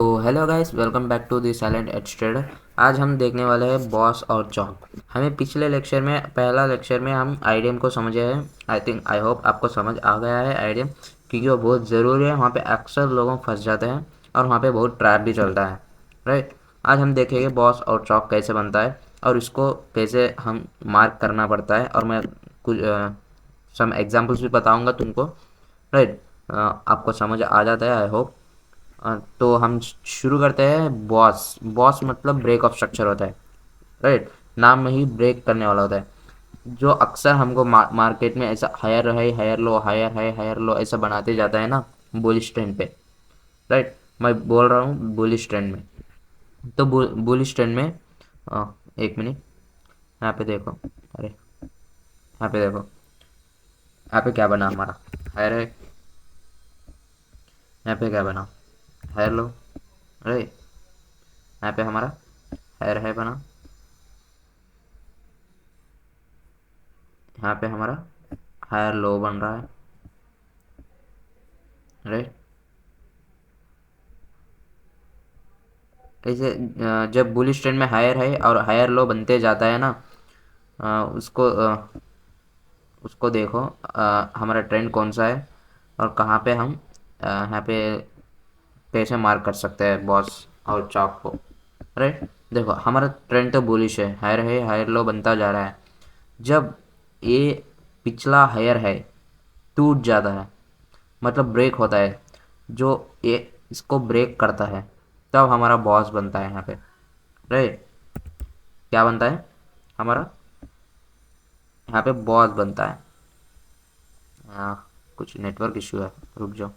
तो hello guys, welcome back to the silent edge trader. आज हम देखने वाले हैं बॉस और चॉक। हमें पिछले लेक्चर में पहला लेक्चर में हम आईडीएम को समझे हैं। आई होप आपको समझ आ गया है आईडीएम, क्योंकि वो बहुत ज़रूरी है। वहाँ पे अक्सर लोगों फंस जाते हैं और वहाँ पे बहुत ट्रैप भी चलता है, राइट। आज हम देखेंगे बॉस और चॉक कैसे बनता है और इसको कैसे हम मार्क करना पड़ता है, और मैं कुछ सम एग्जाम्पल्स भी बताऊँगा तुमको, राइट। आपको समझ आ जाता है आई होप। तो हम शुरू करते हैं। बॉस बॉस मतलब ब्रेक ऑफ स्ट्रक्चर होता है, राइट। नाम में ही ब्रेक करने वाला होता है। जो अक्सर हमको मार्केट में ऐसा higher high higher low higher high higher low ऐसा बनाते जाता है ना, बुलिश ट्रेंड पे, राइट। मैं बोल रहा हूँ बुलिश ट्रेंड में। तो बुलिश ट्रेंड में एक मिनट, यहाँ पे देखो। अरे यहाँ पे देखो, यहाँ पे क्या बना हमारा, हायर है। यहाँ पे क्या बना, हायर लो, राइट। यहाँ पे हमारा हायर है बना, यहाँ पे हमारा हायर लो बन रहा है, राइट। ऐसे जब बुलिश ट्रेंड में हायर है और हायर लो बनते जाता है ना, उसको देखो, हमारा ट्रेंड कौन सा है और कहाँ पे हम यहाँ पे कैसे मार्क कर सकते हैं बॉस और चॉक को, राइट। देखो हमारा ट्रेंड तो बुलिश है, हायर लो बनता जा रहा है। जब ये पिछला हायर है टूट जाता है, मतलब ब्रेक होता है, जो ये इसको ब्रेक करता है, तब हमारा बॉस बनता है यहाँ पे, राइट। क्या बनता है हमारा, यहाँ पे बॉस बनता है। हाँ, कुछ नेटवर्क इशू है, रुक जाओ।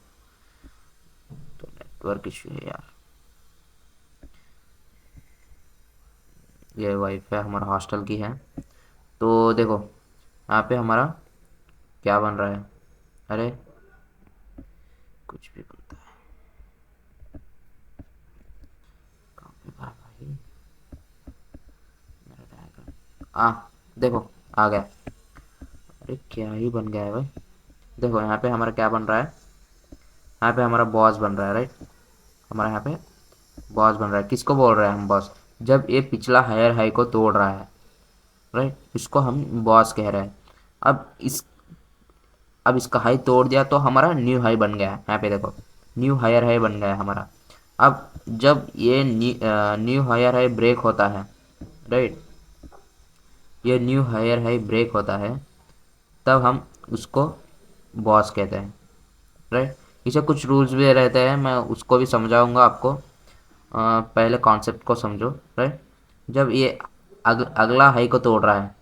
तो नेटवर्क इशू है यार, ये वाईफाई हमारा हॉस्टल की है। तो देखो यहाँ पे हमारा क्या बन रहा है, अरे कुछ भी बनता है, कहाँ पे भाई मेरा डायग्राम। देखो आ गया। अरे क्या ही बन गया है भाई। देखो यहाँ पे हमारा क्या बन रहा है, यहाँ पे हमारा बॉस बन रहा है, राइट। हमारा यहाँ पे बॉस बन रहा है। किसको बोल रहे हैं हम बॉस, जब ये पिछला हायर हाई को तोड़ रहा है, राइट, इसको हम बॉस कह रहे हैं। अब इस अब इसका हाई तोड़ दिया तो हमारा न्यू हाई बन गया। यहाँ पे देखो न्यू हायर हाई बन गया हमारा। अब जब ये न्यू हायर हाई ब्रेक होता है, राइट, ये न्यू हायर हाई ब्रेक होता है, तब हम उसको बॉस कहते हैं, राइट। इसे कुछ रूल्स भी रहते हैं, मैं उसको भी समझाऊंगा आपको। पहले कॉन्सेप्ट को समझो, राइट। जब ये अगला हाई को तोड़ रहा है,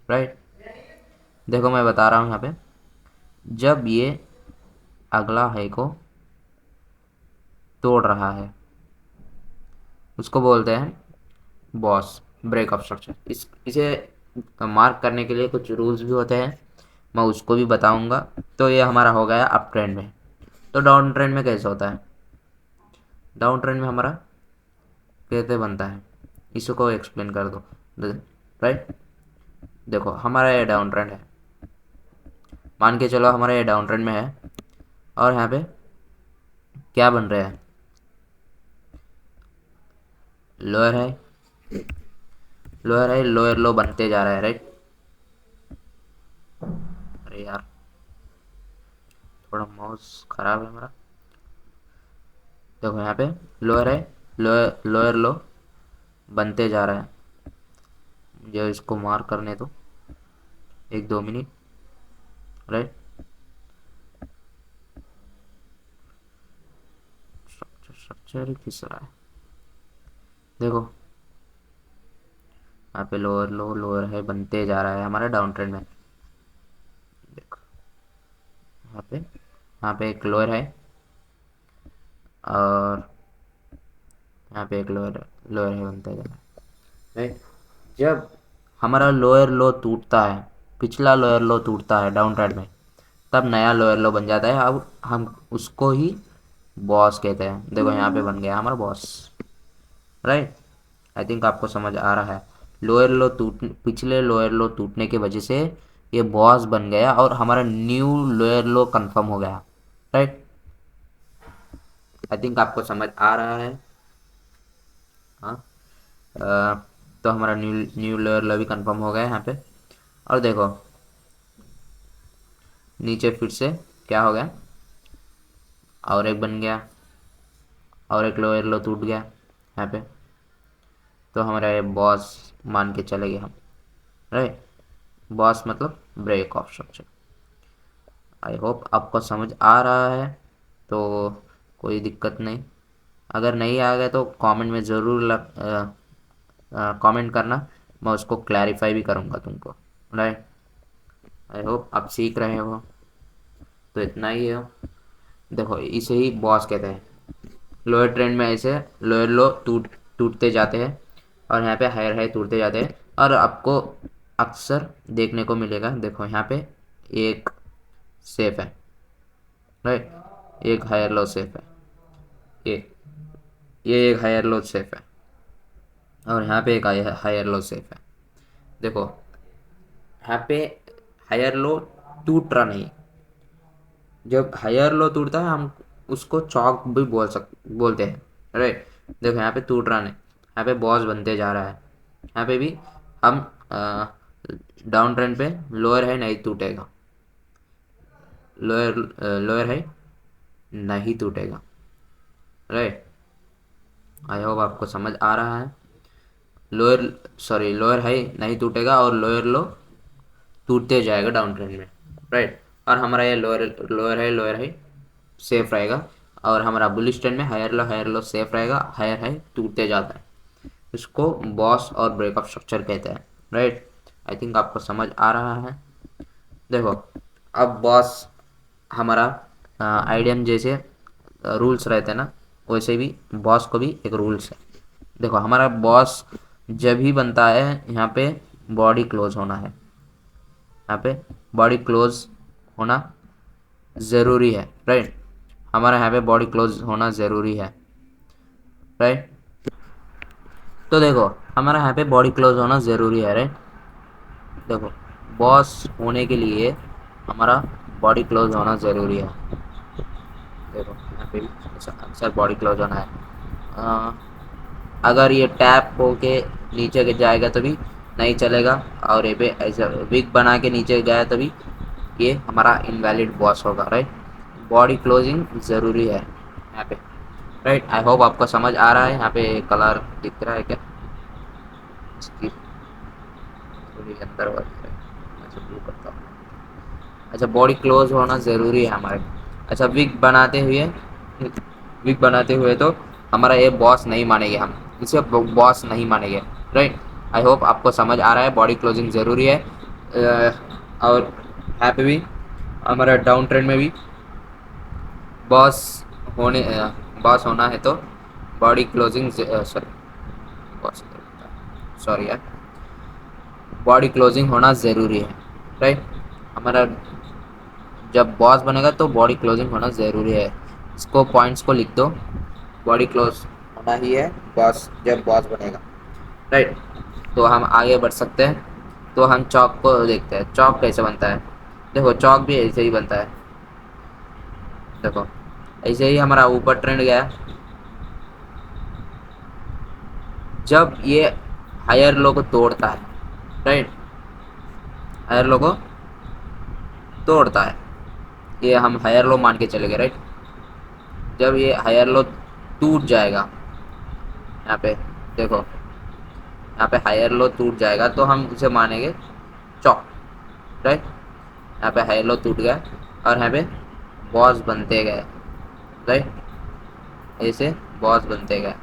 राइट, देखो मैं बता रहा हूँ यहाँ पे। जब ये अगला हाई को तोड़ रहा है, उसको बोलते हैं बॉस, ब्रेक ऑफ स्ट्रक्चर। इसे मार्क करने के लिए कुछ रूल्स भी होते हैं, मैं उसको भी बताऊंगा। तो ये हमारा हो गया अप ट्रेंड में। तो डाउन ट्रेंड में कैसे होता है, डाउन ट्रेंड में हमारा कैसे बनता है, इसको एक्सप्लेन कर दो, राइट। देखो हमारा ये डाउन ट्रेंड है, मान के चलो हमारा ये डाउन ट्रेंड में है, और यहाँ पे क्या बन रहा है, लोअर है, लोअर है, लोअर लो बनते जा रहा है, राइट। अरे यार थोड़ा माउस खराब है मेरा। देखो यहाँ पे लोअर है, लोअर लोअर लो बनते जा रहा है। मुझे इसको मार्क करने दो, 1-2 मिनट, राइट। स्ट्रक्चर स्ट्रक्चर किस रहा है, देखो यहाँ पे लोअर लो लोअर है बनते जा रहा है हमारा डाउन ट्रेंड में। देखो यहाँ पे एक लोअर है, और यहाँ पे एक लोअर लोअर है बनते जा रहा है, राइट। जब हमारा लोअर लो टूटता है, पिछला लोअर लो टूटता है डाउन ट्रेंड में, तब नया लोअर लो बन जाता है। अब हम उसको ही बॉस कहते हैं। देखो यहाँ पे बन गया हमारा बॉस, राइट। आई थिंक आपको समझ आ रहा है। लोअर लो टूट पिछले लोअर लो टूटने की वजह से ये बॉस बन गया और हमारा न्यू लोअर लो कंफर्म हो गया, राइट। आई थिंक आपको समझ आ रहा है। हाँ। तो हमारा न्यू न्यू लेयर भी कंफर्म हो गया यहाँ पे। और देखो नीचे फिर से क्या हो गया, और एक बन गया, और एक लोअर लो टूट गया यहाँ पे। तो हमारा ये बॉस मान के चलेंगे हम, राइट। बॉस मतलब break of structure. I hope आपको समझ आ रहा है, तो कोई दिक्कत नहीं। अगर नहीं आ गया तो कमेंट में ज़रूर कमेंट करना, मैं उसको क्लैरिफाई भी करूँगा तुमको, राइट। आई होप आप सीख रहे हो। तो इतना ही है। देखो इसे ही बॉस कहते हैं। लोअर ट्रेंड में ऐसे लोअर लो टूटते जाते हैं, और यहाँ पे हायर हाई टूटते जाते हैं। और आपको अक्सर देखने को मिलेगा, देखो यहाँ पे एक सेफ है, राइट। एक हायर लो सेफ है, ये ये एक हायर लो सेफ है, और यहाँ पे एक हायर लो सेफ है। देखो यहाँ पे हायर लो टूट रहा नहीं। जब हायर लो टूटता है हम उसको चौक भी बोलते हैं, राइट। देखो यहाँ पे टूट रहा नहीं, यहाँ पे बॉस बनते जा रहा है। यहाँ पे भी हम डाउन ट्रेंड पे लोअर है नहीं टूटेगा, लोअर लोअर है नहीं टूटेगा, राइट। आई होप आपको समझ आ रहा है। लोअर सॉरी लोअर हाई नहीं टूटेगा, और लोअर लो टूटते जाएगा डाउन ट्रेंड में, राइट। और हमारा ये लोअर हाई सेफ रहेगा, और हमारा बुलिश ट्रेंड में हायर लो सेफ रहेगा, हायर हाई टूटते जाता है। इसको बॉस और ब्रेकअप स्ट्रक्चर कहते हैं, राइट। आई थिंक आपको समझ आ रहा है। देखो अब बॉस हमारा आईडीएम जैसे रूल्स रहते हैं ना, वैसे भी बॉस को भी एक रूल्स है। देखो हमारा बॉस जब भी बनता है यहाँ पे बॉडी क्लोज होना है, यहाँ पे बॉडी क्लोज होना ज़रूरी है, राइट। हमारा यहाँ पे बॉडी क्लोज होना ज़रूरी है, राइट। तो देखो हमारा यहाँ पे बॉडी क्लोज होना ज़रूरी है, राइट। देखो बॉस होने के लिए हमारा बॉडी क्लोज होना ज़रूरी है। देखो यहाँ पे भी अक्सर बॉडी क्लोज होना है। अ, अगर ये टैप होके नीचे गिर जाएगा तभी नहीं चलेगा, और ये पे ऐसा विग बना के नीचे गया तभी ये हमारा इनवैलिड बॉस होगा, राइट। बॉडी क्लोजिंग ज़रूरी है यहाँ पे, राइट। आई होप आपको समझ आ रहा है। यहाँ पे कलर दिख रहा है क्या इसकी, थोड़ी अंदर वाली है, मैं से ब्लू करता हूँ। अच्छा बॉडी क्लोज होना ज़रूरी है हमारे। अच्छा विग बनाते हुए तो हमारा ये बॉस नहीं मानेंगे, हम इसे बॉस नहीं मानेंगे, राइट। आई होप आपको समझ आ रहा है, बॉडी क्लोजिंग ज़रूरी है। और यहाँ पे भी हमारा डाउन ट्रेंड में भी बॉस होने बॉस होना है तो बॉडी क्लोजिंग सॉरी यार, बॉडी क्लोजिंग होना ज़रूरी है, राइट। हमारा जब बॉस बनेगा तो बॉडी क्लोजिंग होना ज़रूरी है। इसको पॉइंट्स को लिख दो, बॉडी क्लोज होना ही है बॉस जब बॉस बनेगा, राइट। तो हम आगे बढ़ सकते हैं। तो हम चौक को देखते हैं, चौक कैसे बनता है। देखो चौक भी ऐसे ही बनता है। देखो ऐसे ही हमारा ऊपर ट्रेंड गया, जब ये हायर लो को तोड़ता है, राइट। हायर लो को तोड़ता है, ये हम हायर लो मान के चले गए, राइट। जब ये हायर लो टूट जाएगा, यहाँ पे देखो यहाँ पे हायर लो टूट जाएगा तो हम उसे मानेंगे चौक, राइट। यहाँ पे हायर लो टूट गया और यहाँ पे बॉस बनते गए, राइट। ऐसे बॉस बनते गए,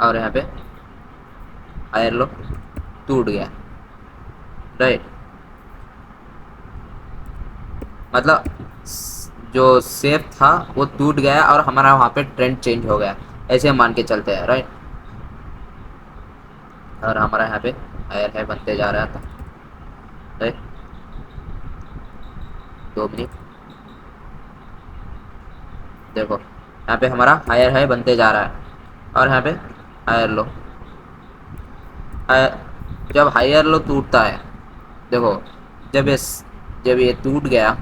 और यहाँ पे हायर लो टूट गया, राइट। मतलब जो सेफ था वो टूट गया और हमारा वहाँ पे ट्रेंड चेंज हो गया, ऐसे मान के चलते हैं, राइट। और हमारा यहाँ पे हायर हाई बनते जा रहा था, राइट। 2 मिनट देखो यहाँ पे हमारा हायर हाई बनते जा रहा है, और यहाँ पे हायर लो। जब हायर लो टूटता है, देखो जब ये टूट गया,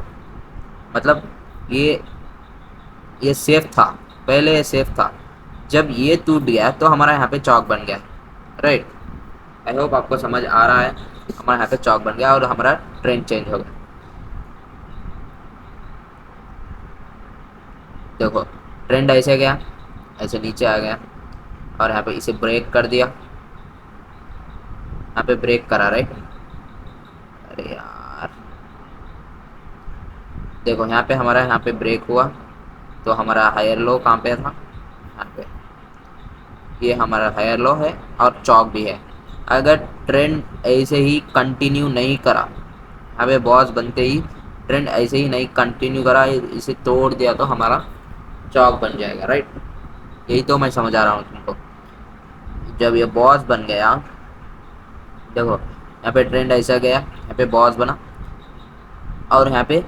मतलब ये ये सेफ था, पहले ये सेफ था। जब ये टूट गया तो हमारा यहाँ पे चौक बन गया, राइट। आई होप आपको समझ आ रहा है। हमारा यहाँ पे चौक बन गया और हमारा ट्रेन चेंज हो गया। देखो ट्रेंड ऐसे गया, ऐसे नीचे आ गया, और यहाँ पे इसे ब्रेक कर दिया, यहाँ पे ब्रेक करा, राइट। अरे यार, देखो यहाँ पे हमारा यहाँ पे ब्रेक हुआ, तो हमारा हायर लो कहाँ पे था, यहाँ पे। ये हमारा हायर लो है और चौक भी है। अगर ट्रेंड ऐसे ही कंटिन्यू नहीं करा, यहाँ पे बॉस बनते ही ट्रेंड ऐसे ही नहीं कंटिन्यू करा, इसे तोड़ दिया, तो हमारा चौक बन जाएगा, राइट। यही तो मैं समझा रहा हूँ तुमको। जब ये बॉस बन गया, देखो यहाँ पे ट्रेंड ऐसा गया, यहाँ पे बॉस बना, और यहाँ पे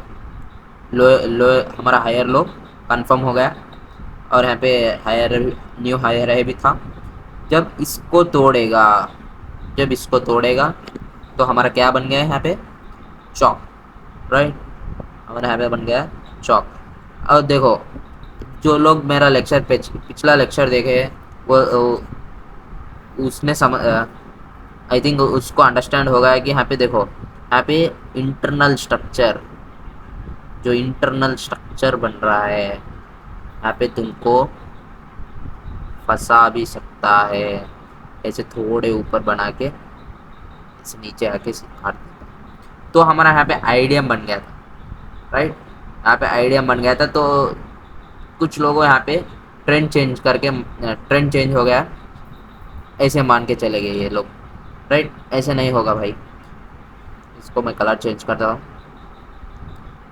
लो लो हमारा हायर लो कंफर्म हो गया, और यहाँ पे हायर न्यू हायर है भी था। जब इसको तोड़ेगा, जब इसको तोड़ेगा तो हमारा क्या बन गया है यहाँ पे, चौक, राइट। हमारा यहाँ पे बन गया चौक। और देखो जो लोग मेरा लेक्चर पिछला लेक्चर देखे, उसने समझ, आई थिंक उसको अंडरस्टैंड होगा कि यहाँ पे देखो, यहाँ पे इंटरनल स्ट्रक्चर, जो इंटरनल स्ट्रक्चर बन रहा है, यहाँ पे तुमको फंसा भी सकता है, ऐसे थोड़े ऊपर बना के ऐसे नीचे आके काट देता। तो हमारा यहाँ पे आइडियम बन गया था, राइट। यहाँ पे आइडियम बन गया था, तो कुछ लोगों यहाँ पे ट्रेंड चेंज करके, ट्रेंड चेंज हो गया, ऐसे मान के चले गए ये लोग, राइट। ऐसे नहीं होगा भाई। इसको मैं कलर चेंज करता हूँ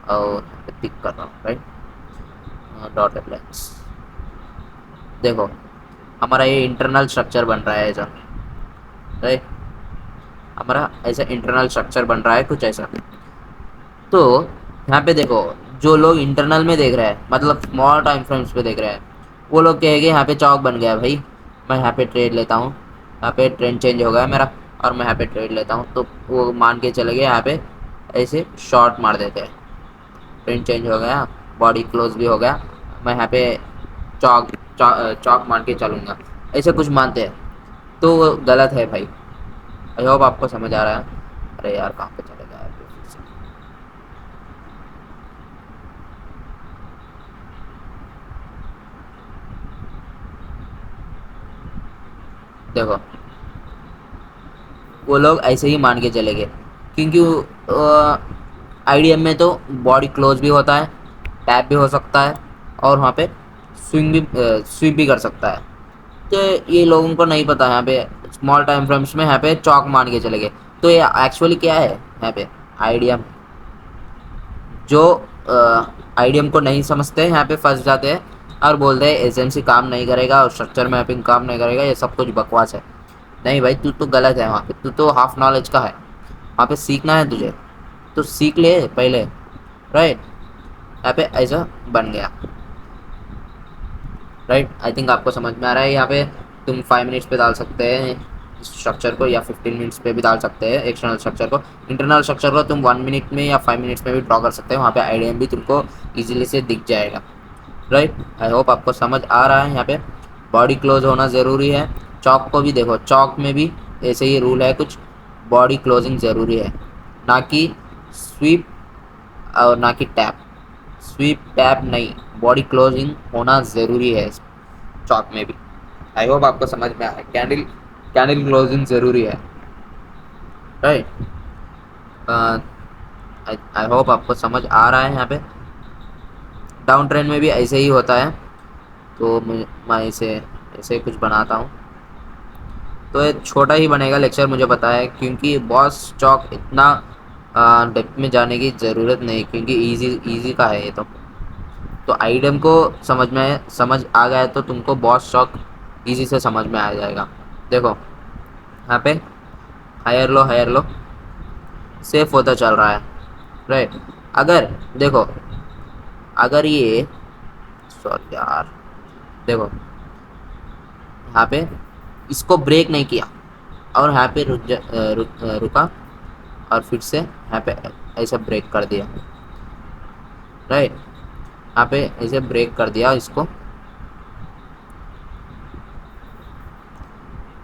और पिक कर रहा हूँ, राइट, डॉट अप्लाइंस। देखो हमारा ये इंटरनल स्ट्रक्चर बन रहा है ऐसा, राइट। हमारा ऐसा इंटरनल स्ट्रक्चर बन रहा है कुछ ऐसा। तो यहाँ पे देखो, जो लोग इंटरनल में देख रहे हैं, मतलब स्मॉल टाइम फ्रेम्स पे देख रहे हैं, वो लोग कहेंगे यहाँ पे चौक बन गया भाई, मैं यहाँ पे ट्रेड लेता हूँ, यहाँ पे ट्रेंड चेंज हो गया मेरा, और मैं यहाँ पे ट्रेड लेता हूँ। तो वो मान के चले गए, यहाँ पे ऐसे शॉर्ट मार देते हैं, ट्रेंड चेंज हो गया, बॉडी क्लोज भी हो गया, मैं यहाँ पे चौक चौक मान के चलूँगा, ऐसे कुछ मानते हैं। तो वो गलत है भाई। आई होप आपको समझ आ रहा है। अरे यार कहाँ पे चले गया फिर से। देखो वो लोग ऐसे ही मान के चले गए, क्योंकि आईडीएम में तो बॉडी क्लोज भी होता है, टैप भी हो सकता है, और वहाँ पे स्विप भी कर सकता है। तो ये लोगों को नहीं पता, यहाँ पे स्मॉल टाइम फ्रेम्स में यहाँ पे चौक मान के चले गए। तो ये एक्चुअली क्या है, यहाँ पे आईडीएम, जो आईडीएम को नहीं समझते हैं यहाँ पे फंस जाते हैं और बोलते हैं एसएमसी काम नहीं करेगा और स्ट्रक्चर मैपिंग काम नहीं करेगा, ये सब कुछ बकवास है। नहीं भाई, तू तो गलत है, वहाँ पे तू तो हाफ नॉलेज का है, वहाँ पे सीखना है तुझे, तो सीख ले पहले, राइट। यहाँ पे ऐसा बन गया, राइट। आई थिंक आपको समझ में आ रहा है। यहाँ पे तुम 5 मिनट्स पे डाल सकते हैं स्ट्रक्चर को, या 15 मिनट्स पे भी डाल सकते हैं एक्सटर्नल स्ट्रक्चर को। इंटरनल स्ट्रक्चर को तुम 1 मिनट में या 5 मिनट्स में भी ड्रॉ कर सकते हैं, वहाँ पे आईडीएम भी तुमको ईजिली से दिख जाएगा, राइट। आई होप आपको समझ आ रहा है। यहाँ पे बॉडी क्लोज होना ज़रूरी है। चौक को भी देखो, चौक में भी ऐसे ही रूल है कुछ, बॉडी क्लोजिंग ज़रूरी है, ना कि स्वीप और ना कि टैप। स्वीप टैप नहीं, बॉडी क्लोजिंग होना ज़रूरी है चौक में भी। आई होप आपको समझ में आया। कैंडल कैंडल क्लोजिंग ज़रूरी है, राइट। आई होप आपको समझ आ रहा है। यहाँ पे डाउन ट्रेंड में भी ऐसे ही होता है। तो मैं इसे ऐसे कुछ बनाता हूँ, तो ये छोटा ही बनेगा लेक्चर, मुझे पता है, क्योंकि बॉस चौक इतना डेप्थ में जाने की ज़रूरत नहीं, क्योंकि इजी का है ये तो आइडियम को समझ आ गया है, तो तुमको बॉस चौक इजी से समझ में आ जाएगा। देखो यहाँ पे हायर लो सेफ होता चल रहा है, राइट। अगर देखो, अगर ये, सॉरी यार, देखो यहाँ पे इसको ब्रेक नहीं किया और यहाँ पे रुका, और फिर से यहाँ पे ऐसा ब्रेक कर दिया, राइट। यहाँ पे इसे ब्रेक कर दिया इसको,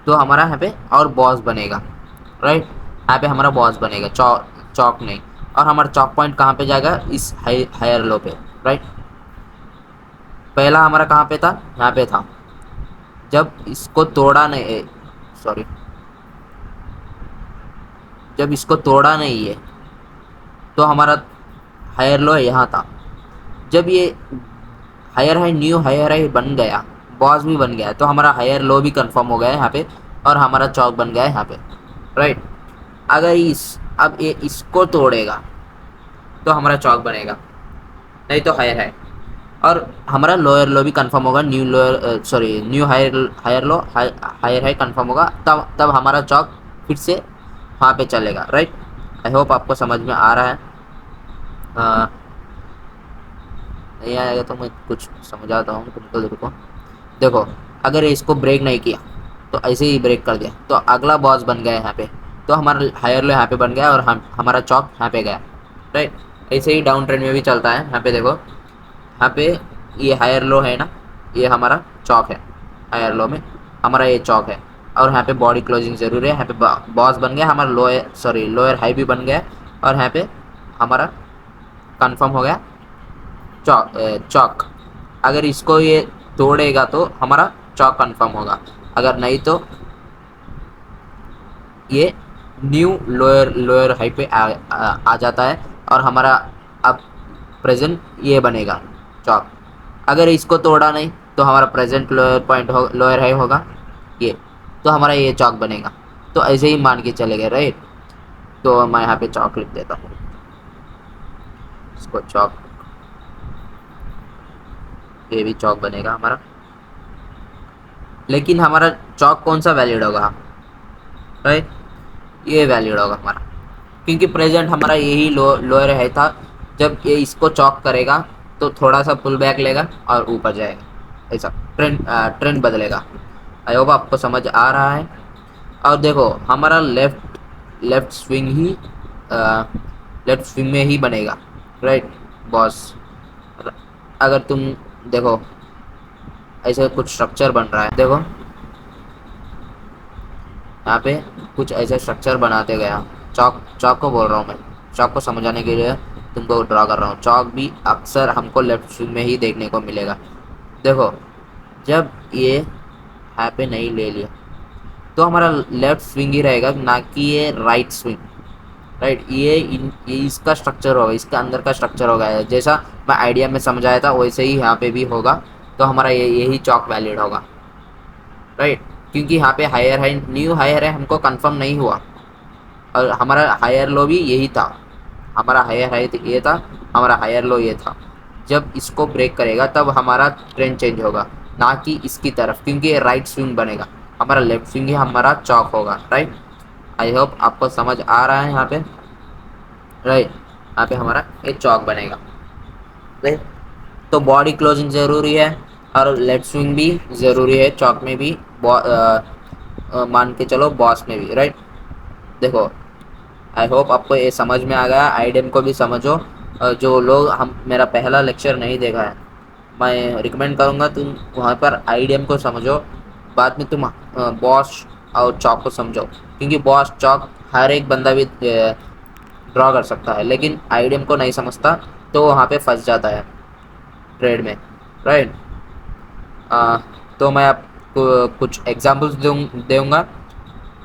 तो हमारा यहाँ पे और बॉस बनेगा, राइट। यहाँ पे हमारा बॉस बनेगा, चौक नहीं। और हमारा चौक पॉइंट कहाँ पे जाएगा, इस हायर लो पे, राइट। पहला हमारा कहाँ पे था, यहाँ पे था। जब इसको तोड़ा नहीं, सॉरी, जब इसको तोड़ा नहीं है तो हमारा हायर लो यहाँ था। जब ये higher high new higher high बन गया, बॉस भी बन गया, तो हमारा हायर लो भी कंफर्म हो गया है यहाँ पे, और हमारा चौक बन गया है यहाँ पे, राइट। अगर अब ये इसको तोड़ेगा तो हमारा चौक बनेगा, नहीं तो हायर हाई। और हमारा लोअर लो भी कंफर्म होगा, new lower sorry new higher higher low higher high confirm होगा, तब तब हमारा चौक फिर से वहाँ पे चलेगा, राइट। आई होप आपको समझ में आ रहा है। नहीं आएगा तो मैं कुछ समझाता हूँ तुमको। देखो देखो, अगर इसको ब्रेक नहीं किया तो ऐसे ही ब्रेक कर दिया तो अगला बॉस बन गया यहाँ पे, तो हमारा हायर लो यहाँ पे बन गया और हमारा चौक यहाँ पे गया, राइट। ऐसे ही डाउन ट्रेंड में भी चलता है। यहाँ पे देखो, यहाँ पे ये हायर लो है ना, ये हमारा चौक है, हायर लो में हमारा ये चौक है। और यहाँ पे बॉडी क्लोजिंग जरूरी है। यहाँ पे बॉस बन गया हमारा, लोअर सॉरी लोअर हाई भी बन गया, और यहाँ पे हमारा कंफर्म हो गया चौक। अगर इसको ये तोड़ेगा तो हमारा चौक कंफर्म होगा, अगर नहीं तो ये न्यू लोअर लोअर हाई पे आ जाता है, और हमारा अब प्रेजेंट ये बनेगा चौक। अगर इसको तोड़ा नहीं तो हमारा present lower point lower high होगा ये, तो हमारा ये चौक बनेगा। तो ऐसे ही मान के चलेगा, राइट। तो मैं यहाँ पे चौक लिख देता हूँ, इसको चौक, ये भी चौक बनेगा हमारा। लेकिन हमारा चौक कौन सा वैलिड होगा, राइट, ये वैलिड होगा हमारा, क्योंकि प्रेजेंट हमारा यही लोअर है था। जब ये इसको चौक करेगा तो थोड़ा सा पुल बैक लेगा और ऊपर जाएगा, ऐसा ट्रेंड बदलेगा। आई होप आपको समझ आ रहा है। और देखो हमारा लेफ्ट स्विंग ही लेफ्ट स्विंग में ही बनेगा, राइट बॉस। अगर तुम देखो ऐसे कुछ स्ट्रक्चर बन रहा है, देखो यहाँ पे कुछ ऐसे स्ट्रक्चर बनाते गया। चौक को बोल रहा हूँ मैं, चौक को समझाने के लिए तुमको ड्रा कर रहा हूँ। चौक भी अक्सर हमको लेफ्ट स्विंग में ही देखने को मिलेगा। देखो जब ये यहाँ पे नहीं ले लिया तो हमारा लेफ्ट स्विंग ही रहेगा, ना कि ये राइट स्विंग, राइट। ये इसका स्ट्रक्चर होगा, इसका अंदर का स्ट्रक्चर होगा। जैसा मैं आइडिया में समझाया था वैसे ही यहाँ पे भी होगा, तो हमारा यही चौक वैलिड होगा, राइट। क्योंकि यहाँ पे हायर है, न्यू हायर है, हमको कंफर्म नहीं हुआ, और हमारा हायर लो भी यही था। हमारा हायर हाई ये था, हमारा हायर लो ये था। जब इसको ब्रेक करेगा तब हमारा ट्रेंड चेंज होगा, ना कि इसकी तरफ, क्योंकि ये राइट स्विंग बनेगा। हमारा लेफ्ट स्विंग ही हमारा चौक होगा, राइट। आई होप आपको समझ आ रहा है यहाँ पे, राइट। यहाँ पे हमारा ये चौक बनेगा, राइट। तो बॉडी क्लोजिंग ज़रूरी है और लेफ्ट स्विंग भी ज़रूरी है, चौक में भी, मान के चलो बॉस में भी, राइट। देखो आई होप आपको ये समझ में आ गया। आईडीएम को भी समझो। जो लोग हम मेरा पहला लेक्चर नहीं देखा है, मैं रिकमेंड करूँगा तुम वहाँ पर आईडीएम को समझो, बाद में तुम बॉस और चौक को समझो, क्योंकि बॉस चौक हर एक बंदा भी ड्रॉ कर सकता है, लेकिन आईडीएम को नहीं समझता तो वहाँ पे फंस जाता है ट्रेड में, राइट। तो मैं आपको कुछ एग्जांपल्स दूंगा,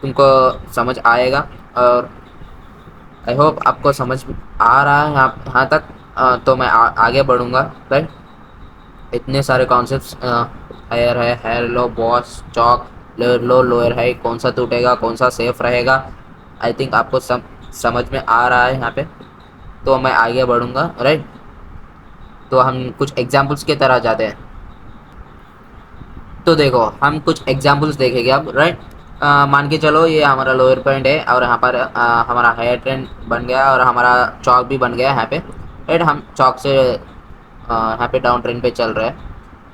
तुमको समझ आएगा। और आई होप आपको समझ आ रहा है यहाँ तक। तो मैं आगे बढ़ूँगा, राइट। इतने सारे कॉन्सेप्ट्स, हायर है, हायर लो, बॉस, चौक, लोअर लो, लोअर हाई, कौन सा टूटेगा, कौन सा सेफ रहेगा, आई थिंक आपको समझ में आ रहा है यहाँ पे। तो मैं आगे बढ़ूँगा, राइट। तो हम कुछ एग्जाम्पल्स की तरह जाते हैं। तो देखो हम कुछ एग्जाम्पल्स देखेंगे अब, राइट। मान के चलो ये हमारा लोअर पॉइंट है और यहाँ पर हमारा हायर ट्रेंड बन गया और हमारा चौक भी बन गया यहाँ पे, राइट। हम चौक से यहाँ पे डाउन ट्रेंड पे चल रहे हैं,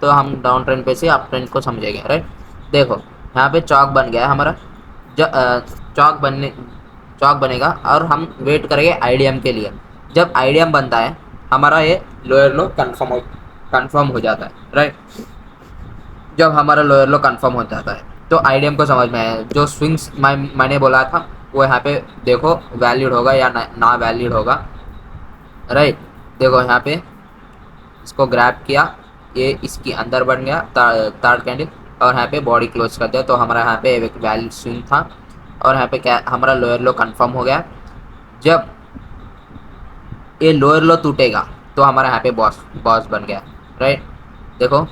तो हम डाउन ट्रेंड पे से अप ट्रेंड को समझेंगे, राइट। देखो यहाँ पे चौक बन गया हमारा, चौक बनेगा और हम वेट करेंगे आईडीएम के लिए। जब आईडीएम बनता है हमारा ये लोअर लो कंफर्म हो जाता है, राइट। जब हमारा लोअर लो कंफर्म हो जाता है तो आईडीएम को समझ में आया जो स्विंग्स मैंने बोला था वो यहाँ पे देखो वैलिड होगा या ना वैलिड होगा, राइट। देखो यहाँ पे इसको ग्रैब किया, ये इसके अंदर बन गया थर्ड कैंडल, और यहाँ पे बॉडी क्लोज कर दिया तो हमारा यहाँ पे एक वैलिड स्विंग था। और यहाँ पे क्या हमारा लोअर लो कंफर्म हो गया। जब ये लोअर लो टूटेगा तो हमारा यहाँ पे बॉस बॉस बन गया, राइट। देखो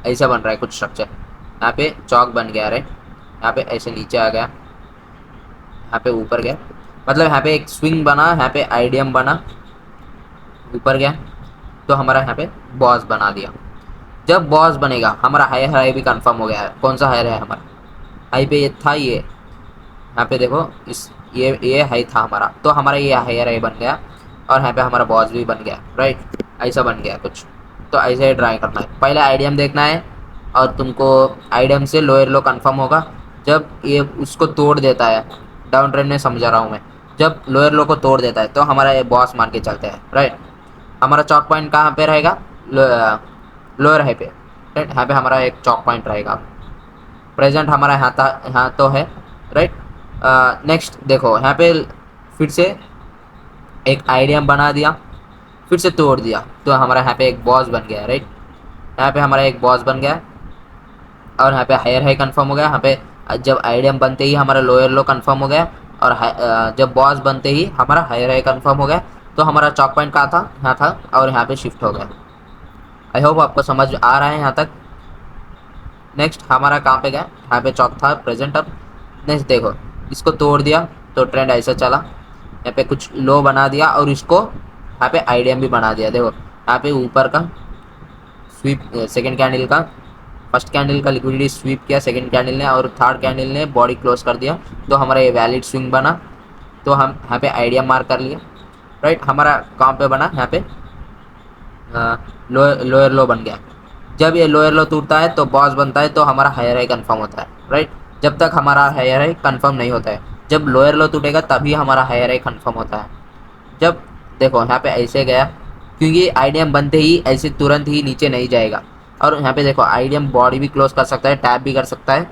ऐसा बन रहा है कुछ स्ट्रक्चर, यहाँ पे चौक बन गया, राइट। यहाँ पे ऐसे नीचे आ गया, यहाँ पे ऊपर गया, मतलब यहाँ पे एक स्विंग बना, यहाँ पे आईडीएम बना, ऊपर गया तो हमारा यहाँ पे बॉस बना दिया। जब बॉस बनेगा हमारा हायर हाई भी कंफर्म हो गया है। कौन सा हायर है हमारा? हाई पे ये था, ये यहाँ पे देखो इस ये हाई था हमारा, तो हमारा ये हायर हाई बन गया और यहाँ पे हमारा बॉस भी बन गया, राइट। ऐसा बन गया कुछ। तो ऐसे ही ट्राई करना है, पहले आईडीएम देखना है और तुमको आईडीएम से लोअर लो कंफर्म होगा। जब ये उसको तोड़ देता है, डाउन ट्रेंड में समझा रहा हूँ मैं, जब लोअर लो को तोड़ देता है तो हमारा ये बॉस मान के चलते हैं, राइट। हमारा चौक पॉइंट कहाँ पे रहेगा? लोअर हाई पे, राइट। यहाँ पे हमारा एक चौक पॉइंट रहेगा। प्रेजेंट हमारा यहाँ था, यहाँ तो है, राइट। नेक्स्ट देखो यहाँ पे फिर से एक आईडीएम बना दिया, फिर से तोड़ दिया तो हमारा यहाँ पे एक बॉस बन गया, राइट। यहाँ पे हमारा एक बॉस बन गया और यहाँ पे हायर हाई कंफर्म हो गया। यहाँ पे जब आईडीएम बनते ही हमारा लोअर लो कंफर्म हो गया और जब बॉस बनते ही हमारा हायर हाई कंफर्म हो गया तो हमारा चौक पॉइंट कहाँ था? यहाँ था और यहाँ पे शिफ्ट हो गया। आई होप आपको समझ आ रहा है यहाँ तक। नेक्स्ट हमारा कहाँ पे गया? यहाँ पे चौक था प्रेजेंट। अब नेक्स्ट देखो इसको तोड़ दिया तो ट्रेंड ऐसा चला, यहाँ पे कुछ लो बना दिया और इसको यहाँ पे आईडीएम भी बना दिया। देखो यहाँ पे ऊपर का स्वीप, सेकेंड कैंडल का, फर्स्ट कैंडल का लिक्विडिटी स्वीप किया सेकेंड कैंडल ने और थर्ड कैंडल ने बॉडी क्लोज कर दिया तो हमारा ये वैलिड स्विंग बना। तो हम यहाँ पे आईडीएम मार्क कर लिए, राइट। हमारा कहाँ पे बना? यहाँ पे लोअर लो बन गया। जब ये लोअर लो टूटता है तो बॉस बनता है तो हमारा हायर हाई कंफर्म होता है, राइट। जब तक हमारा हायर हाई कंफर्म नहीं होता है, जब लोअर लो टूटेगा तभी हमारा हायर हाई कंफर्म होता है। जब देखो यहाँ पे ऐसे गया, क्योंकि आईडीएम बनते ही ऐसे तुरंत ही नीचे नहीं जाएगा। और यहाँ पे देखो आईडीएम बॉडी भी क्लोज कर सकता है, टैप भी कर सकता है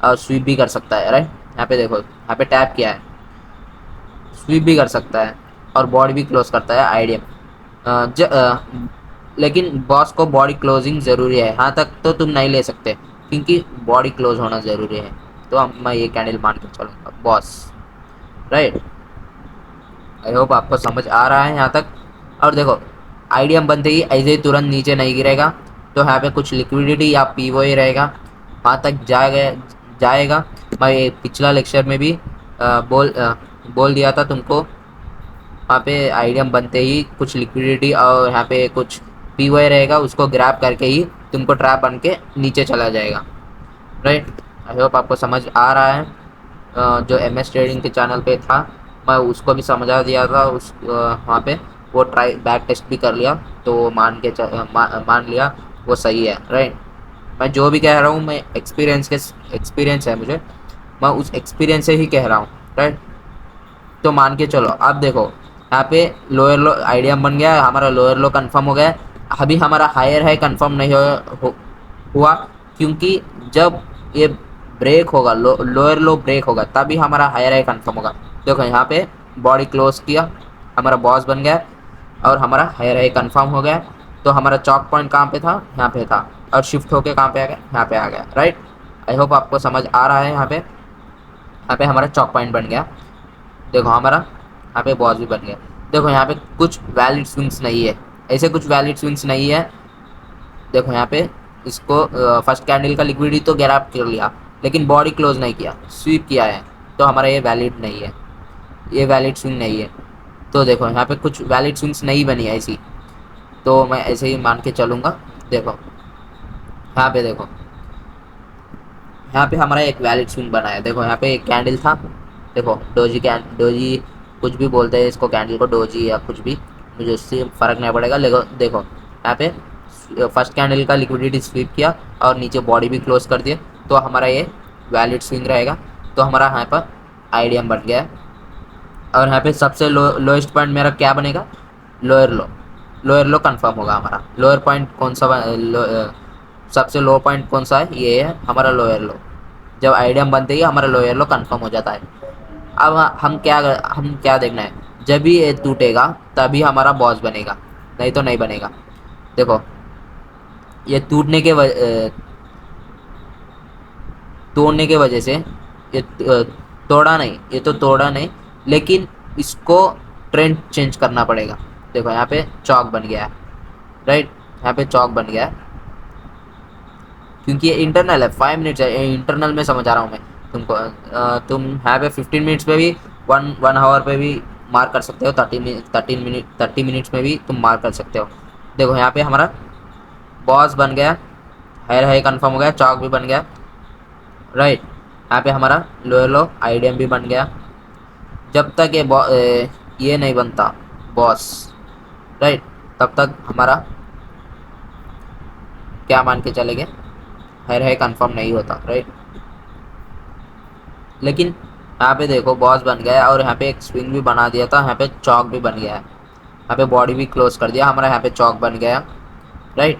और स्वीप भी कर सकता है, राइट। यहाँ पे देखो यहाँ पे टैप किया है, स्वीप भी कर सकता है और बॉडी भी क्लोज करता है आईडीएम। लेकिन बॉस को बॉडी क्लोजिंग ज़रूरी है, यहाँ तक तो तुम नहीं ले सकते क्योंकि बॉडी क्लोज होना ज़रूरी है। तो मैं ये कैंडल मान के चलूँगा बॉस, राइट। आई होप आपको समझ आ रहा है यहाँ तक। और देखो आईडीएम बनते ही ऐसे ही तुरंत नीचे नहीं गिरेगा, तो यहाँ पे कुछ लिक्विडिटी या पीओ ही रहेगा, वहाँ तक जाएगा। मैं पिछला लेक्चर में भी बोल दिया था तुमको, वहाँ पे आईडीएम बनते ही कुछ लिक्विडिटी और यहाँ पे कुछ पीओ रहेगा, उसको ग्रैब करके ही तुमको ट्रैप बन के नीचे चला जाएगा, राइट। आई होप आपको समझ आ रहा है। जो एमएस ट्रेडिंग के चैनल पे था मैं उसको भी समझा दिया था, उस वहाँ पे वो ट्राई बैक टेस्ट भी कर लिया तो मान लिया वो सही है, राइट। मैं जो भी कह रहा हूँ मैं एक्सपीरियंस है मुझे, मैं उस एक्सपीरियंस से ही कह रहा हूँ, राइट। तो मान के चलो। अब देखो यहाँ पे लोअर लो आईडीएम बन गया, हमारा लोअर लो कंफर्म हो गया। अभी हमारा हायर हाई कंफर्म नहीं हुआ क्योंकि जब ये ब्रेक होगा, लोअर लो ब्रेक होगा तभी हमारा हायर हाई कंफर्म होगा। देखो यहाँ पे बॉडी क्लोज किया, हमारा बॉस बन गया और हमारा हायर हाई कंफर्म हो गया। तो हमारा चॉक पॉइंट कहाँ पे था? यहाँ पे था और शिफ्ट होके कहाँ पे आ गया? यहाँ पे आ गया, राइट। आई होप आपको समझ आ रहा है। यहाँ पे हमारा चॉक पॉइंट बन गया। देखो हमारा यहाँ पे बॉस भी बन गया। देखो यहाँ पे कुछ वैलिड स्विंग्स नहीं है, ऐसे कुछ वैलिड स्विंग्स नहीं है। देखो यहाँ पे इसको फर्स्ट कैंडल का लिक्विडिटी तो ग्रैब कर लिया लेकिन बॉडी क्लोज नहीं किया, स्वीप किया है, तो हमारा ये वैलिड नहीं है, ये वैलिड स्विंग नहीं है। तो देखो यहाँ पे कुछ वैलिड स्विंग्स नहीं बनी है ऐसी, तो मैं ऐसे ही मान के चलूँगा। देखो यहाँ पे देखो यहाँ पे हमारा एक वैलिड स्विंग बना है। देखो यहाँ पे एक कैंडल था, देखो डोजी कुछ भी बोलते हैं इसको, कैंडल को डोजी या कुछ भी, मुझे उससे फ़र्क नहीं पड़ेगा। देखो यहाँ पे फर्स्ट कैंडल का लिक्विडिटी स्वीप किया और नीचे बॉडी भी क्लोज कर दिया, तो हमारा ये वैलिड स्विंग रहेगा। तो हमारा यहाँ पर आईडीएम बन गया है और यहाँ पे सबसे लोएस्ट पॉइंट मेरा क्या बनेगा? लोअर लो, लोअर लो कंफर्म होगा हमारा। लोअर पॉइंट कौन सा सबसे लो पॉइंट कौन सा है, ये है हमारा लोअर लो। जब आइडियम बनते ही हमारा लोअर लो कंफर्म हो जाता है। अब हम क्या देखना है, जब भी ये टूटेगा तभी हमारा बॉस बनेगा, नहीं तो नहीं बनेगा। देखो ये तोड़ने के वजह से ये तोड़ा नहीं, ये तो तोड़ा नहीं, लेकिन इसको ट्रेंड चेंज करना पड़ेगा। देखो यहाँ पे चौक बन गया है, राइट, यहाँ पे चौक बन गया है, क्योंकि ये इंटरनल है। 5 मिनट्स है, इंटरनल में समझा रहा हूँ मैं तुमको। तुम यहाँ पे 15 मिनट्स पे भी, वन आवर पे भी मार कर सकते हो, 30 मिनट्स में भी तुम मार कर सकते हो। देखो यहाँ पे हमारा बॉस बन गया, है कंफर्म हो गया, चौक भी बन गया, राइट। यहाँ पे हमारा लोअर लो आईडीएम भी बन गया। जब तक ये नहीं बनता बॉस, राइट, तब तक हमारा क्या मान के चलेंगे, है कंफर्म नहीं होता, राइट। लेकिन यहाँ पे देखो बॉस बन गया है, और यहाँ पे एक स्विंग भी बना दिया था, यहाँ पे चौक भी बन गया है, यहाँ पे बॉडी भी क्लोज कर दिया हमारा, यहाँ पे चौक बन गया, राइट।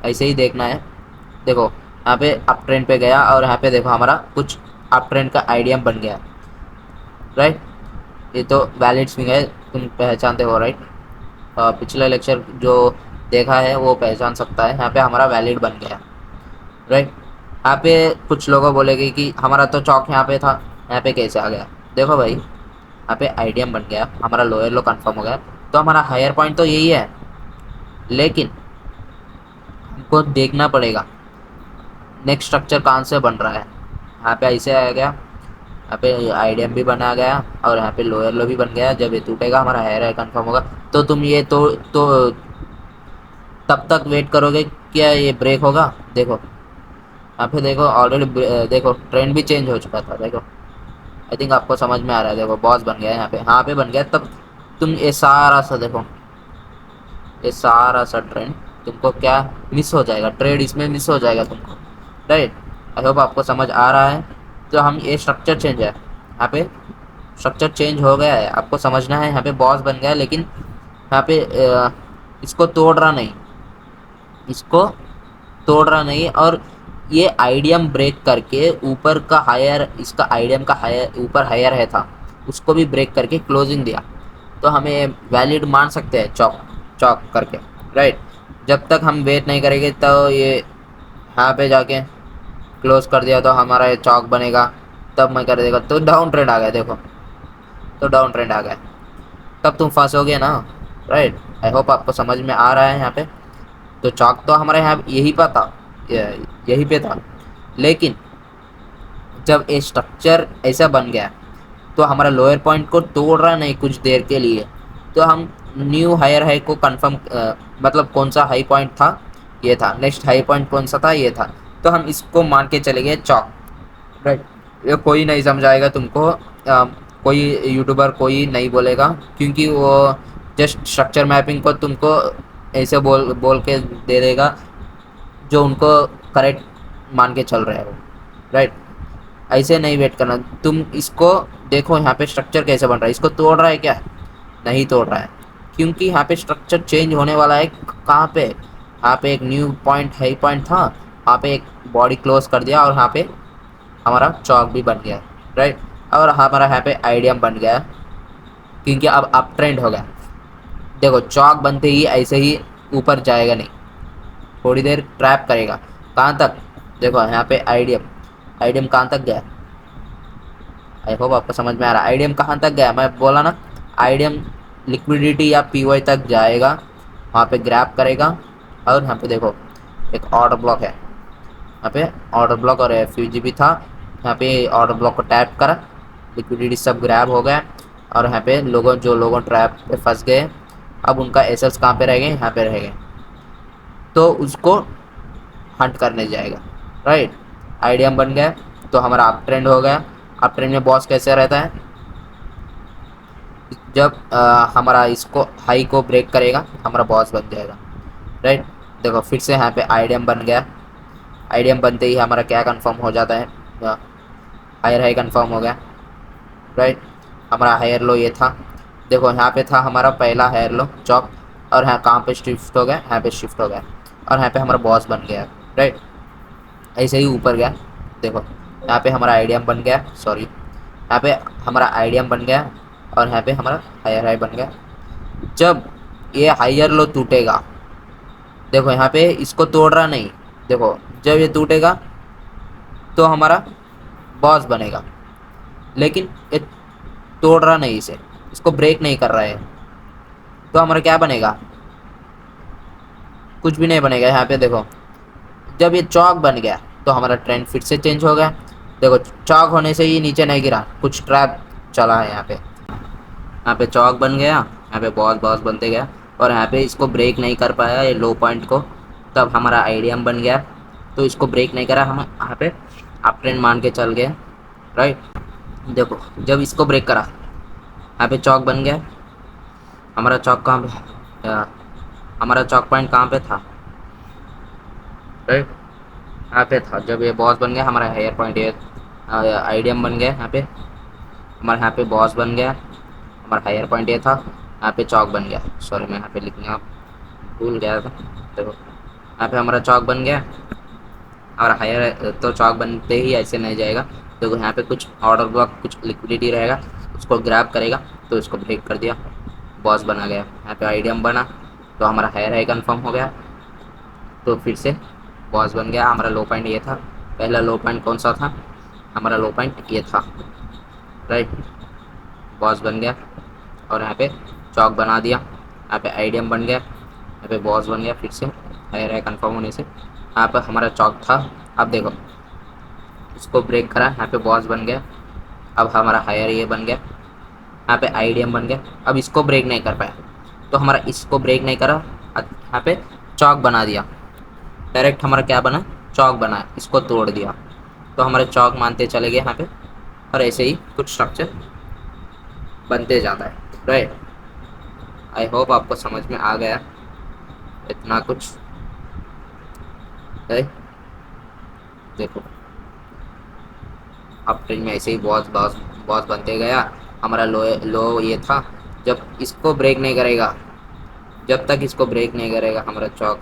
ऐसे ही देखना है। देखो यहाँ पे अप ट्रेंड पे गया, और यहाँ पे देखो हमारा कुछ अप ट्रेंड का आइडियम बन गया, राइट। ये तो वैलिड स्विंग है, तुम पहचानते हो, राइट। पिछला लेक्चर जो देखा है वो पहचान सकता है। यहाँ पे हमारा वैलिड बन गया, राइट। यहाँ पे कुछ लोगों बोलेंगे कि हमारा तो चौक यहाँ पे था, यहाँ पे कैसे आ गया। देखो भाई यहाँ पे आइडियम बन गया, हमारा लोअर लो कंफर्म हो गया, तो हमारा हायर पॉइंट तो यही है, लेकिन हमको देखना पड़ेगा नेक्स्ट स्ट्रक्चर कहाँ से बन रहा है। यहाँ पे ऐसे आ गया, यहाँ पे आइडियम भी बना गया, और यहाँ पे लोअर लो भी बन गया। जब ये टूटेगा हमारा हायर कंफर्म होगा, तो तुम ये तो तब तक वेट करोगे क्या ये ब्रेक होगा। देखो यहाँ पे देखो ऑलरेडी, देखो ट्रेंड भी चेंज हो चुका था। देखो आई थिंक आपको समझ में आ रहा है। देखो बॉस बन गया यहाँ पे, यहाँ पे बन गया, तब तुम ये सारा सा देखो, ये सारा सा ट्रेंड तुमको क्या मिस हो जाएगा, ट्रेड इसमें मिस हो जाएगा तुमको, राइट। आई होप आपको समझ आ रहा है। तो हम ये स्ट्रक्चर चेंज है, यहाँ पे स्ट्रक्चर चेंज हो गया है, आपको समझना है। यहाँ पे बॉस बन गया, लेकिन यहाँ पे इसको तोड़ रहा नहीं, इसको तोड़ रहा नहीं, और ये आइडियम ब्रेक करके ऊपर का हायर, इसका आइडियम का हायर ऊपर हायर है था, उसको भी ब्रेक करके क्लोजिंग दिया, तो हमें वैलिड मान सकते हैं चौक चौक करके, राइट। जब तक हम वेट नहीं करेंगे तो ये यहाँ पे जाके क्लोज कर दिया तो हमारा ये चौक बनेगा, तब मैं कर देगा तो डाउन ट्रेंड आ गया। देखो तो डाउन ट्रेंड आ गया, तब तुम फंसोगे ना, राइट। आई होप आपको समझ में आ रहा है। यहाँ पे तो चौक तो हमारे यहाँ यही पर था, यहीं पे था, लेकिन जब ये स्ट्रक्चर ऐसा बन गया तो हमारा लोअर पॉइंट को तोड़ रहा नहीं कुछ देर के लिए, तो हम न्यू हायर हाई को कंफर्म, मतलब कौन सा हाई पॉइंट था, ये था। नेक्स्ट हाई पॉइंट कौन सा था, ये था। तो हम इसको मान के चले गए चौक, राइट। ये कोई नहीं समझाएगा तुमको, कोई यूट्यूबर कोई नहीं बोलेगा, क्योंकि वो जस्ट स्ट्रक्चर मैपिंग को तुमको ऐसे बोल बोल के दे देगा जो उनको करेक्ट मान के चल रहे हैं वो, राइट। ऐसे नहीं वेट करना तुम, इसको देखो यहाँ पे स्ट्रक्चर कैसे बन रहा है, इसको तोड़ रहा है क्या, नहीं तोड़ रहा है, क्योंकि यहाँ पे स्ट्रक्चर चेंज होने वाला है। कहाँ पे, यहाँ पे एक न्यू पॉइंट हाई पॉइंट था, वहाँ पे एक बॉडी क्लोज कर दिया, और यहाँ पे हमारा चौक भी बन गया, राइट। और हमारा यहाँ पे आइडियम बन गया, क्योंकि अब अप ट्रेंड हो गया। देखो चौक बनते ही ऐसे ही ऊपर जाएगा नहीं, थोड़ी देर ट्रैप करेगा। कहाँ तक, देखो यहाँ पे आइडियम, आइडियम कहाँ तक गया, आई होप आपको समझ में आ रहा है। आइडियम कहाँ तक गया, मैं बोला ना, आइडियम लिक्विडिटी या पीवाई तक जाएगा, वहाँ पे ग्रैब करेगा, और यहाँ पे देखो एक ऑर्डर ब्लॉक है, यहाँ पे ऑर्डर ब्लॉक और एफयूजी भी था। यहाँ पे ऑर्डर ब्लॉक को टैप करा, लिक्विडिटी सब ग्रैब हो गया, और यहाँ पे लोगों ट्रैप पे फंस गए, अब उनका एसेट्स कहाँ पे रह गए, यहाँ पे रह गए, तो उसको हंट करने जाएगा, राइट। आइडियम बन गया, तो हमारा अप ट्रेंड हो गया। अप ट्रेंड में बॉस कैसे रहता है, जब हमारा इसको हाई को ब्रेक करेगा हमारा बॉस बन जाएगा, राइट। देखो फिर से यहाँ पे आइडियम बन गया, आइडियम बनते ही हमारा क्या कंफर्म हो जाता है, हायर हाई कंफर्म हो गया, राइट। हमारा हायर लो ये था, देखो यहाँ पे था हमारा पहला हेयर लो चौक, और यहाँ कहाँ पे शिफ्ट हो गया, यहाँ पे शिफ्ट हो गया, और यहाँ पे हमारा बॉस बन गया। राइट, ऐसे ही ऊपर गया। देखो यहाँ पे हमारा आइडियम बन गया, सॉरी यहाँ पे हमारा आइडियम बन गया, और यहाँ पे हमारा हायर हाई बन गया। जब ये हायर लो टूटेगा, देखो यहाँ पे इसको तोड़ रहा नहीं, देखो जब ये टूटेगा तो हमारा बॉस बनेगा, लेकिन ये तोड़ रहा नहीं इसे, इसको ब्रेक नहीं कर रहा है, तो हमारा क्या बनेगा, कुछ भी नहीं बनेगा। यहाँ पे देखो जब ये चौक बन गया तो हमारा ट्रेंड फिर से चेंज हो गया। देखो चौक होने से ही नीचे नहीं गिरा, कुछ ट्रैप चला है यहाँ पे चौक बन गया, यहाँ पे बॉस बॉस बनते गया, और यहाँ पे इसको ब्रेक नहीं कर पाया ये लो पॉइंट को, तब हमारा आइडियम बन गया। तो इसको ब्रेक नहीं करा, हम यहाँ पे अप ट्रेंड मान के चल गए। राइट, देखो जब इसको ब्रेक करा, यहाँ पे चौक बन गया। हमारा चौक कहाँ पे, हमारा चौक पॉइंट कहाँ पे था, राइट यहाँ पे था। जब ये बॉस बन गया, हमारा हेयर पॉइंट ये आइडियम बन गया। यहाँ पे हमारा यहाँ पे बॉस बन गया, हमारा हायर पॉइंट ये था, यहाँ पे चौक बन गया। सॉरी मैं यहाँ पे लिखना भूल गया था। देखो यहाँ पे हमारा चौक बन गया, और हायर तो चौक बनते ही ऐसे नहीं जाएगा। देखो यहाँ पे कुछ ऑर्डर ब्लॉक, कुछ लिक्विडिटी रहेगा, उसको ग्रैब करेगा, तो इसको ब्रेक कर दिया, बॉस बना गया। यहाँ पे आइडियम बना, तो हमारा हायर हाई कन्फर्म हो गया, तो फिर से बॉस बन गया। हमारा लो पॉइंट ये था, पहला लो पॉइंट कौन सा था, हमारा लो पॉइंट ये था। राइट, बॉस बन गया, और यहाँ पे चौक बना दिया, यहाँ पे आइडियम बन गया, यहाँ पे बॉस बन गया। फिर से हायर हाई कन्फर्म होने से यहाँ पे हमारा चौक था। अब देखो इसको ब्रेक करा, यहाँ पे बॉस बन गया, अब हमारा हायर ये बन गया, यहाँ पे आइडियम बन गया। अब इसको ब्रेक नहीं कर पाया, तो हमारा इसको ब्रेक नहीं करा, यहाँ पे चौक बना दिया, डायरेक्ट हमारा क्या बना, चौक बना, इसको तोड़ दिया, तो हमारे चौक मानते चले गए यहाँ पे। और ऐसे ही कुछ स्ट्रक्चर बनते जाता है। राइट, आई होप आपको समझ में आ गया इतना कुछ है। देखो अब ट्रेन में ऐसे ही बॉस बॉस बॉस बनते गया। हमारा लो ये था, जब इसको ब्रेक नहीं करेगा, जब तक इसको ब्रेक नहीं करेगा, हमारा चौक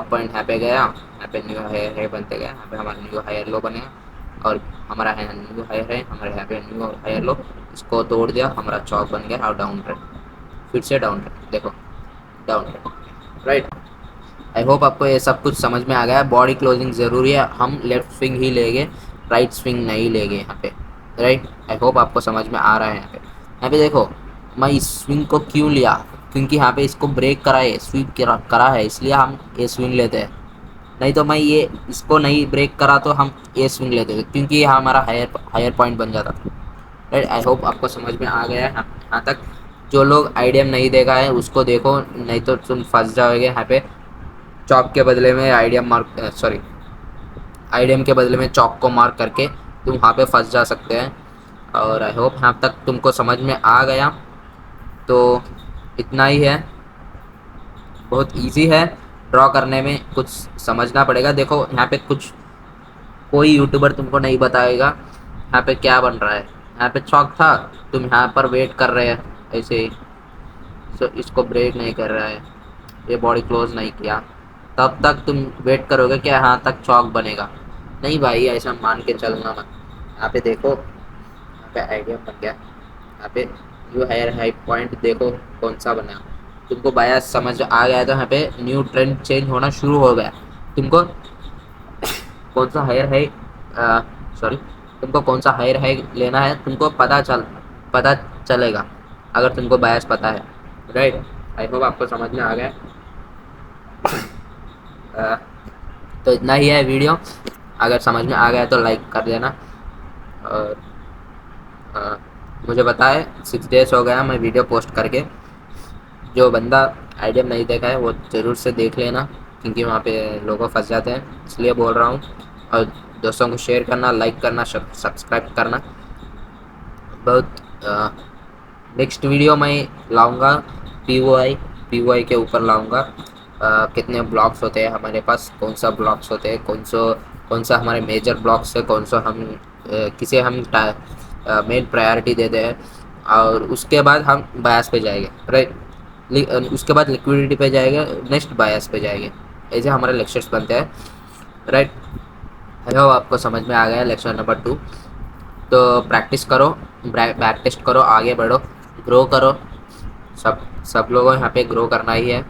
पॉइंट यहाँ पे गया, यहाँ पे न्यू हायर है बनते गया, यहाँ पे हमारा न्यू हायर लो बनेगा, और हमारा है न्यू हायर है, हमारे यहाँ पे न्यू हायर लो, इसको तोड़ दिया, हमारा चौक बन गया, और डाउन ट्रेंड, फिर से डाउन ट्रेंड, देखो डाउन ट्रेंड। राइट, आई होप आपको ये सब कुछ समझ में आ गया। बॉडी क्लोजिंग ज़रूरी है, हम लेफ्ट स्विंग ही लेंगे, राइट स्विंग नहीं लेंगे यहाँ पे। राइट, आई होप आपको समझ में आ रहा है। यहाँ पे देखो मैं इस स्विंग को क्यों लिया, क्योंकि यहाँ पे इसको ब्रेक करा है, स्वीप करा है, इसलिए हम ये स्विंग लेते हैं। नहीं तो मैं ये इसको नहीं ब्रेक करा तो हम ये स्विंग लेते थे, क्योंकि ये हमारा हायर पॉइंट बन जाता था। राइट, आई होप आपको समझ में आ गया है यहाँ तक। जो लोग आइडियम नहीं देखा है उसको देखो, नहीं तो तुम फंस जाओगे यहाँ पे। चॉक के बदले में आइडियम मार्क, सॉरी आइडियम के बदले में चॉक को मार्क करके तुम वहाँ पे फंस जा सकते हैं। और आई होप यहाँ तक तुमको समझ में आ गया। तो इतना ही है, बहुत इजी है ड्रॉ करने में, कुछ समझना पड़ेगा। देखो यहाँ पे कुछ कोई यूट्यूबर तुमको नहीं बताएगा यहाँ पे क्या बन रहा है। यहाँ पे चौक था, तुम यहाँ पर वेट कर रहे हैं ऐसे ही, इसको ब्रेक नहीं कर रहा है, ये बॉडी क्लोज नहीं किया, तब तक तुम वेट करोगे कि यहाँ तक चौक बनेगा। नहीं भाई, ऐसा मान के चलना मत। यहाँ पे देखो, यहाँ पे आइडिया बन गया, यहाँ पे न्यू हायर हाई पॉइंट देखो कौन सा बना, तुमको बायस समझ आ गया तो यहाँ पे न्यू ट्रेंड चेंज होना शुरू हो गया। तुमको कौन सा हायर हाई, सॉरी तुमको कौन सा हायर हाई लेना है तुमको पता चलेगा अगर तुमको बायस पता है। राइट, आई होप आपको समझ में आ गया। तो इतना ही है वीडियो, अगर समझ में आ गया तो लाइक कर देना। और मुझे बताए 6 डेज हो गया मैं वीडियो पोस्ट करके, जो बंदा आइडिया नहीं देखा है वो ज़रूर से देख लेना, क्योंकि वहाँ पे लोग फंस जाते हैं, इसलिए बोल रहा हूँ। और दोस्तों को शेयर करना, लाइक करना, सब्सक्राइब करना। बहुत नेक्स्ट वीडियो मैं लाऊंगा पीओआई के ऊपर लाऊंगा। कितने ब्लॉक्स होते हैं हमारे पास, कौन सा ब्लॉक्स होते हैं, कौन सा हमारे मेजर ब्लॉक्स है, कौन सा हम किसे हम मेन प्रायोरिटी देते हैं, और उसके बाद हम बायस पे जाएंगे, राइट। उसके बाद लिक्विडिटी पे जाएंगे, नेक्स्ट बायस पे जाएंगे। ऐसे हमारे लेक्चर्स बनते हैं, राइट। आई होप आपको समझ में आ गया लेक्चर नंबर 2। तो प्रैक्टिस करो, बैक टेस्ट करो, आगे बढ़ो, ग्रो करो। सब सब लोगों यहाँ पे ग्रो करना ही है।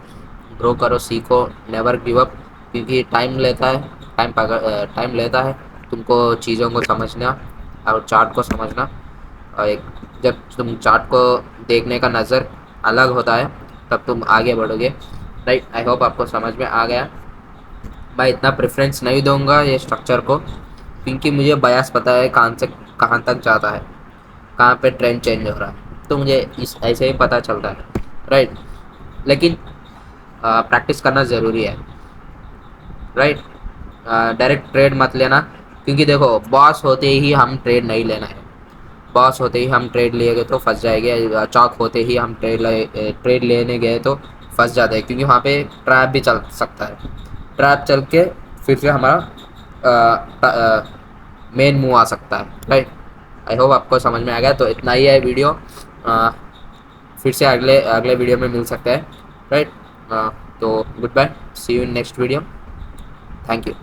ग्रो करो, सीखो, नेवर गिव अप, क्योंकि टाइम लेता है, टाइम लेता है तुमको चीज़ों को समझना और चार्ट को समझना। और एक जब तुम चार्ट को देखने का नज़र अलग होता है तब तुम आगे बढ़ोगे, राइट। आई होप आपको समझ में आ गया। मैं इतना प्रेफरेंस नहीं दूंगा ये स्ट्रक्चर को, क्योंकि मुझे बयास पता है कहाँ से कहाँ तक जाता है, कहाँ पे ट्रेंड चेंज हो रहा है, तो मुझे इस ऐसे ही पता चलता है, राइट। लेकिन प्रैक्टिस करना ज़रूरी है, राइट। डायरेक्ट ट्रेड मत लेना, क्योंकि देखो बॉस होते ही हम ट्रेड नहीं लेना है। बॉस होते ही हम ट्रेड लिए तो फंस जाएंगे, चौक होते ही हम ट्रेड लेने गए तो फंस जाते हैं, क्योंकि वहाँ पे ट्रैप भी चल सकता है। ट्रैप चल के फिर से हमारा मेन मूव आ सकता है, राइट। आई होप आपको समझ में आ गया। तो इतना ही है वीडियो। अ, फिर से अगले अगले वीडियो में मिल सकते हैं, राइट। तो good bye, see you in next video, thank you.